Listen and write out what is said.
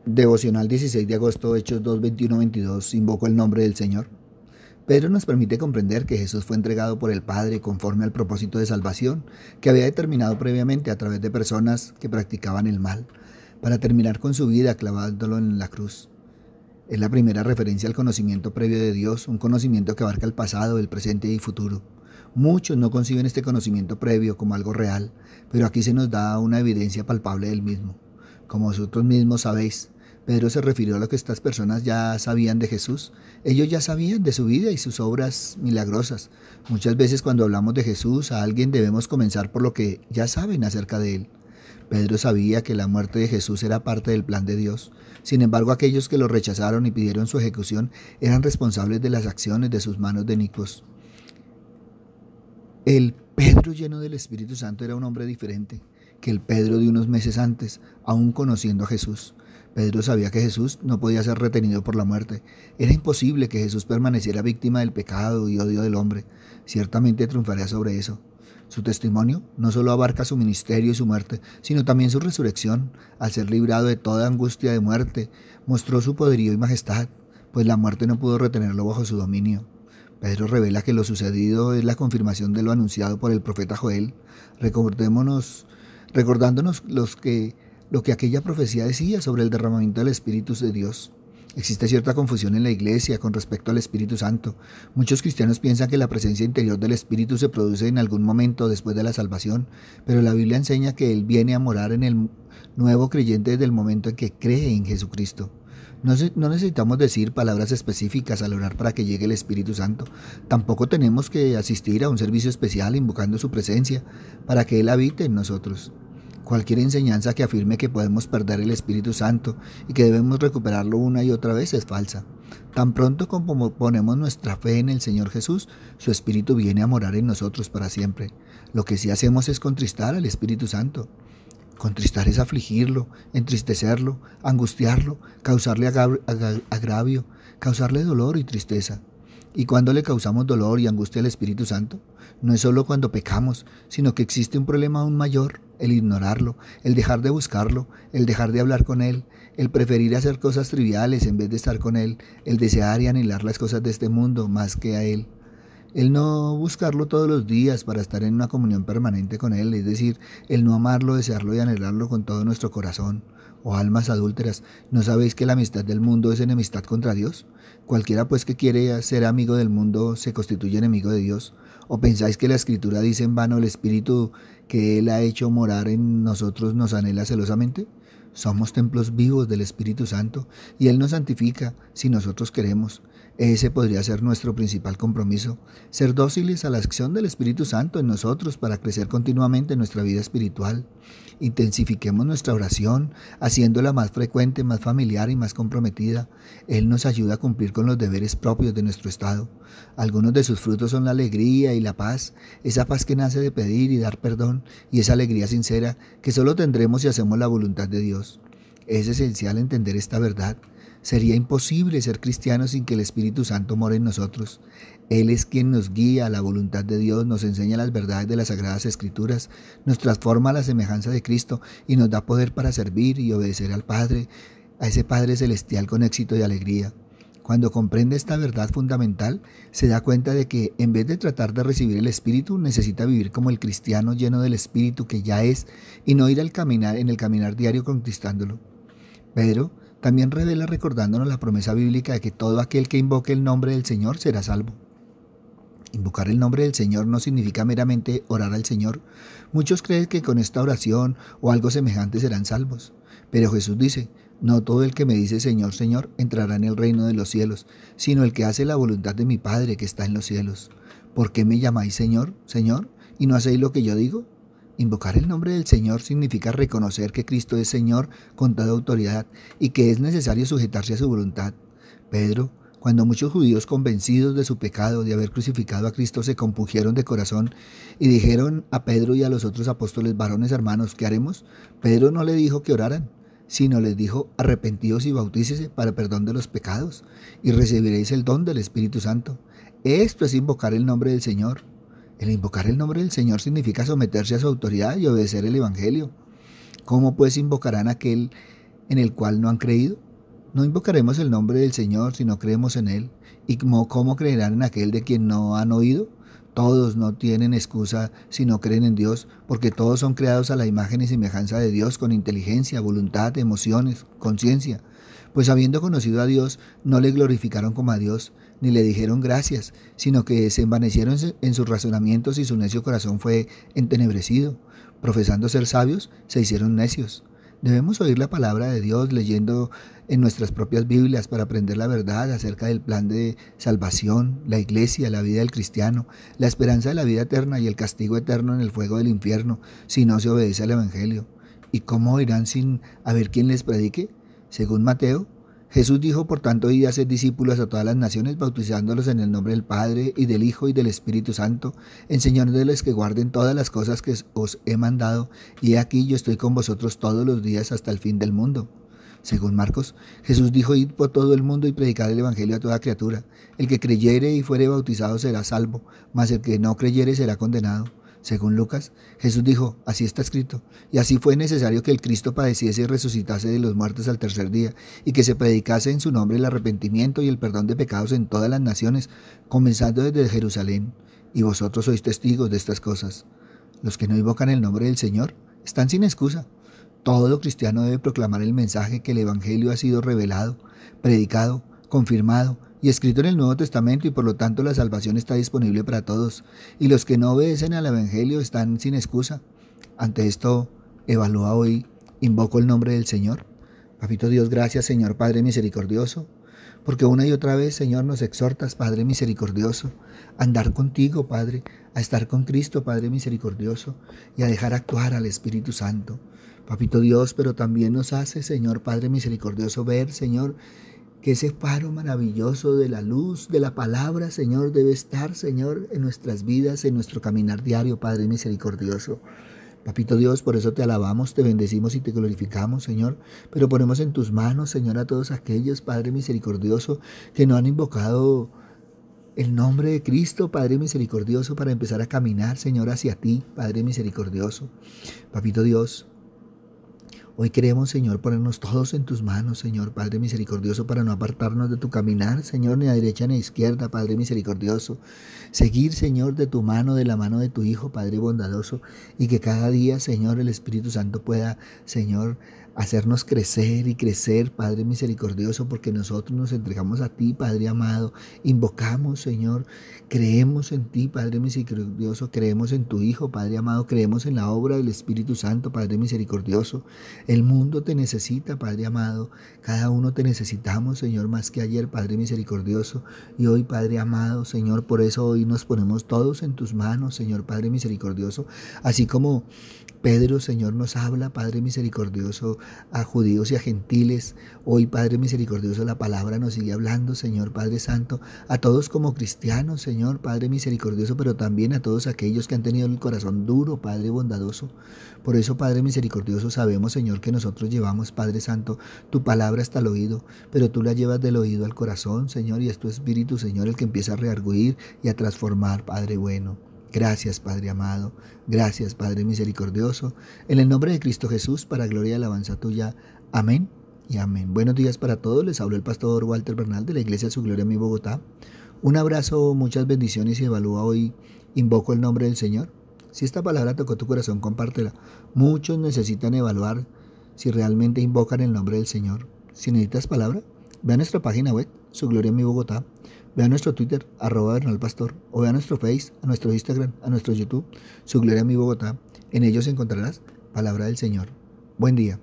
Devocional 16 de agosto, Hechos 2, 21, 22, invoco el nombre del Señor. Pedro nos permite comprender que Jesús fue entregado por el Padre conforme al propósito de salvación que había determinado previamente a través de personas que practicaban el mal, para terminar con su vida clavándolo en la cruz. Es la primera referencia al conocimiento previo de Dios, un conocimiento que abarca el pasado, el presente y futuro. Muchos no conciben este conocimiento previo como algo real, pero aquí se nos da una evidencia palpable del mismo. Como vosotros mismos sabéis, Pedro se refirió a lo que estas personas ya sabían de Jesús. Ellos ya sabían de su vida y sus obras milagrosas. Muchas veces cuando hablamos de Jesús a alguien debemos comenzar por lo que ya saben acerca de él. Pedro sabía que la muerte de Jesús era parte del plan de Dios. Sin embargo, aquellos que lo rechazaron y pidieron su ejecución eran responsables de las acciones de sus manos de inicuos. El Pedro lleno del Espíritu Santo era un hombre diferente que el Pedro de unos meses antes, aún conociendo a Jesús. Pedro sabía que Jesús no podía ser retenido por la muerte. Era imposible que Jesús permaneciera víctima del pecado y odio del hombre. Ciertamente triunfaría sobre eso. Su testimonio no solo abarca su ministerio y su muerte, sino también su resurrección. Al ser librado de toda angustia de muerte, mostró su poderío y majestad, pues la muerte no pudo retenerlo bajo su dominio. Pedro revela que lo sucedido es la confirmación de lo anunciado por el profeta Joel. Recordándonos lo que aquella profecía decía sobre el derramamiento del Espíritu de Dios. Existe cierta confusión en la iglesia con respecto al Espíritu Santo. Muchos cristianos piensan que la presencia interior del Espíritu se produce en algún momento después de la salvación, pero la Biblia enseña que Él viene a morar en el nuevo creyente desde el momento en que cree en Jesucristo. No necesitamos decir palabras específicas al orar para que llegue el Espíritu Santo. Tampoco tenemos que asistir a un servicio especial invocando su presencia para que Él habite en nosotros. Cualquier enseñanza que afirme que podemos perder el Espíritu Santo y que debemos recuperarlo una y otra vez es falsa. Tan pronto como ponemos nuestra fe en el Señor Jesús, su Espíritu viene a morar en nosotros para siempre. Lo que sí hacemos es contristar al Espíritu Santo. Contristar es afligirlo, entristecerlo, angustiarlo, causarle agravio, causarle dolor y tristeza. ¿Y cuando le causamos dolor y angustia al Espíritu Santo? No es solo cuando pecamos, sino que existe un problema aún mayor, el ignorarlo, el dejar de buscarlo, el dejar de hablar con Él, el preferir hacer cosas triviales en vez de estar con Él, el desear y anhelar las cosas de este mundo más que a Él. El no buscarlo todos los días para estar en una comunión permanente con Él, es decir, el no amarlo, desearlo y anhelarlo con todo nuestro corazón. Oh almas adúlteras, ¿no sabéis que la amistad del mundo es enemistad contra Dios? Cualquiera pues que quiere ser amigo del mundo se constituye enemigo de Dios. ¿O pensáis que la Escritura dice en vano el Espíritu que Él ha hecho morar en nosotros nos anhela celosamente? Somos templos vivos del Espíritu Santo y Él nos santifica si nosotros queremos. Ese podría ser nuestro principal compromiso, ser dóciles a la acción del Espíritu Santo en nosotros para crecer continuamente en nuestra vida espiritual. Intensifiquemos nuestra oración, haciéndola más frecuente, más familiar y más comprometida. Él nos ayuda a cumplir con los deberes propios de nuestro estado. Algunos de sus frutos son la alegría y la paz, esa paz que nace de pedir y dar perdón, y esa alegría sincera que solo tendremos si hacemos la voluntad de Dios. Es esencial entender esta verdad. Sería imposible ser cristianos sin que el Espíritu Santo more en nosotros. Él es quien nos guía a la voluntad de Dios, nos enseña las verdades de las Sagradas Escrituras, nos transforma a la semejanza de Cristo y nos da poder para servir y obedecer al Padre, a ese Padre Celestial con éxito y alegría. Cuando comprende esta verdad fundamental, se da cuenta de que en vez de tratar de recibir el Espíritu, necesita vivir como el cristiano lleno del Espíritu que ya es y no ir en el caminar diario conquistándolo. Pedro también revela recordándonos la promesa bíblica de que todo aquel que invoque el nombre del Señor será salvo. Invocar el nombre del Señor no significa meramente orar al Señor. Muchos creen que con esta oración o algo semejante serán salvos. Pero Jesús dice, no todo el que me dice Señor, Señor, entrará en el reino de los cielos, sino el que hace la voluntad de mi Padre que está en los cielos. ¿Por qué me llamáis Señor, Señor, y no hacéis lo que yo digo? Invocar el nombre del Señor significa reconocer que Cristo es Señor con toda autoridad y que es necesario sujetarse a su voluntad. Pedro, cuando muchos judíos convencidos de su pecado de haber crucificado a Cristo se compungieron de corazón y dijeron a Pedro y a los otros apóstoles, varones hermanos, ¿qué haremos? Pedro no le dijo que oraran, sino les dijo, arrepentíos y bautícese para perdón de los pecados y recibiréis el don del Espíritu Santo. Esto es invocar el nombre del Señor. El invocar el nombre del Señor significa someterse a su autoridad y obedecer el Evangelio. ¿Cómo pues invocarán aquel en el cual no han creído? No invocaremos el nombre del Señor si no creemos en Él. ¿Y cómo creerán en aquel de quien no han oído? Todos no tienen excusa si no creen en Dios, porque todos son creados a la imagen y semejanza de Dios, con inteligencia, voluntad, emociones, conciencia. Pues habiendo conocido a Dios, no le glorificaron como a Dios, ni le dijeron gracias, sino que se envanecieron en sus razonamientos y su necio corazón fue entenebrecido. Profesando ser sabios, se hicieron necios. Debemos oír la palabra de Dios leyendo en nuestras propias Biblias para aprender la verdad acerca del plan de salvación, la iglesia, la vida del cristiano, la esperanza de la vida eterna y el castigo eterno en el fuego del infierno si no se obedece al Evangelio. ¿Y cómo irán sin haber quien les predique? Según Mateo, Jesús dijo: por tanto, id a hacer discípulos a todas las naciones, bautizándolos en el nombre del Padre, y del Hijo, y del Espíritu Santo, enseñándoles que guarden todas las cosas que os he mandado, y he aquí yo estoy con vosotros todos los días hasta el fin del mundo. Según Marcos, Jesús dijo: id por todo el mundo y predicad el Evangelio a toda criatura. El que creyere y fuere bautizado será salvo, mas el que no creyere será condenado. Según Lucas, Jesús dijo: así está escrito, y así fue necesario que el Cristo padeciese y resucitase de los muertos al tercer día, y que se predicase en su nombre el arrepentimiento y el perdón de pecados en todas las naciones, comenzando desde Jerusalén. Y vosotros sois testigos de estas cosas. Los que no invocan el nombre del Señor están sin excusa. Todo cristiano debe proclamar el mensaje que el Evangelio ha sido revelado, predicado, confirmado y escrito en el Nuevo Testamento, y por lo tanto la salvación está disponible para todos, y los que no obedecen al Evangelio están sin excusa. Ante esto, evalúa hoy: ¿invoco el nombre del Señor? Papito Dios, gracias, Señor Padre misericordioso, porque una y otra vez, Señor, nos exhortas, Padre misericordioso, a andar contigo, Padre, a estar con Cristo, Padre misericordioso, y a dejar actuar al Espíritu Santo. Papito Dios, pero también nos hace, Señor Padre misericordioso, ver, Señor, que ese faro maravilloso de la luz, de la palabra, Señor, debe estar, Señor, en nuestras vidas, en nuestro caminar diario, Padre misericordioso. Papito Dios, por eso te alabamos, te bendecimos y te glorificamos, Señor, pero ponemos en tus manos, Señor, a todos aquellos, Padre misericordioso, que no han invocado el nombre de Cristo, Padre misericordioso, para empezar a caminar, Señor, hacia ti, Padre misericordioso. Papito Dios, hoy queremos, Señor, ponernos todos en tus manos, Señor, Padre misericordioso, para no apartarnos de tu caminar, Señor, ni a derecha ni a izquierda, Padre misericordioso. Seguir, Señor, de tu mano, de la mano de tu Hijo, Padre bondadoso, y que cada día, Señor, el Espíritu Santo pueda, Señor, hacernos crecer y crecer, Padre misericordioso, porque nosotros nos entregamos a ti, Padre amado, invocamos, Señor, creemos en ti, Padre misericordioso, creemos en tu Hijo, Padre amado, creemos en la obra del Espíritu Santo, Padre misericordioso. El mundo te necesita, Padre amado, cada uno te necesitamos, Señor, más que ayer, Padre misericordioso, y hoy, Padre amado, Señor, por eso hoy nos ponemos todos en tus manos, Señor, Padre misericordioso, así como Pedro, Señor, nos habla, Padre misericordioso, a judíos y a gentiles. Hoy, Padre misericordioso, la palabra nos sigue hablando, Señor Padre Santo, a todos como cristianos, Señor Padre misericordioso, pero también a todos aquellos que han tenido el corazón duro, Padre bondadoso. Por eso, Padre misericordioso, sabemos, Señor, que nosotros llevamos, Padre Santo, tu palabra hasta el oído, pero tú la llevas del oído al corazón, Señor, y es tu Espíritu, Señor, el que empieza a reargüir y a transformar, Padre bueno. Gracias, Padre amado. Gracias, Padre misericordioso. En el nombre de Cristo Jesús, para gloria y alabanza tuya. Amén y amén. Buenos días para todos. Les habló el pastor Walter Bernal de la Iglesia Su Gloria en mi Bogotá. Un abrazo, muchas bendiciones, y evalúa hoy: ¿invoco el nombre del Señor? Si esta palabra tocó tu corazón, compártela. Muchos necesitan evaluar si realmente invocan el nombre del Señor. Si necesitas palabra, ve a nuestra página web, Su Gloria en mi Bogotá. Ve a nuestro Twitter, @BernalPastor, o ve a nuestro Face, a nuestro Instagram, a nuestro YouTube, Su Gloria en mi Bogotá. En ellos encontrarás palabra del Señor. Buen día.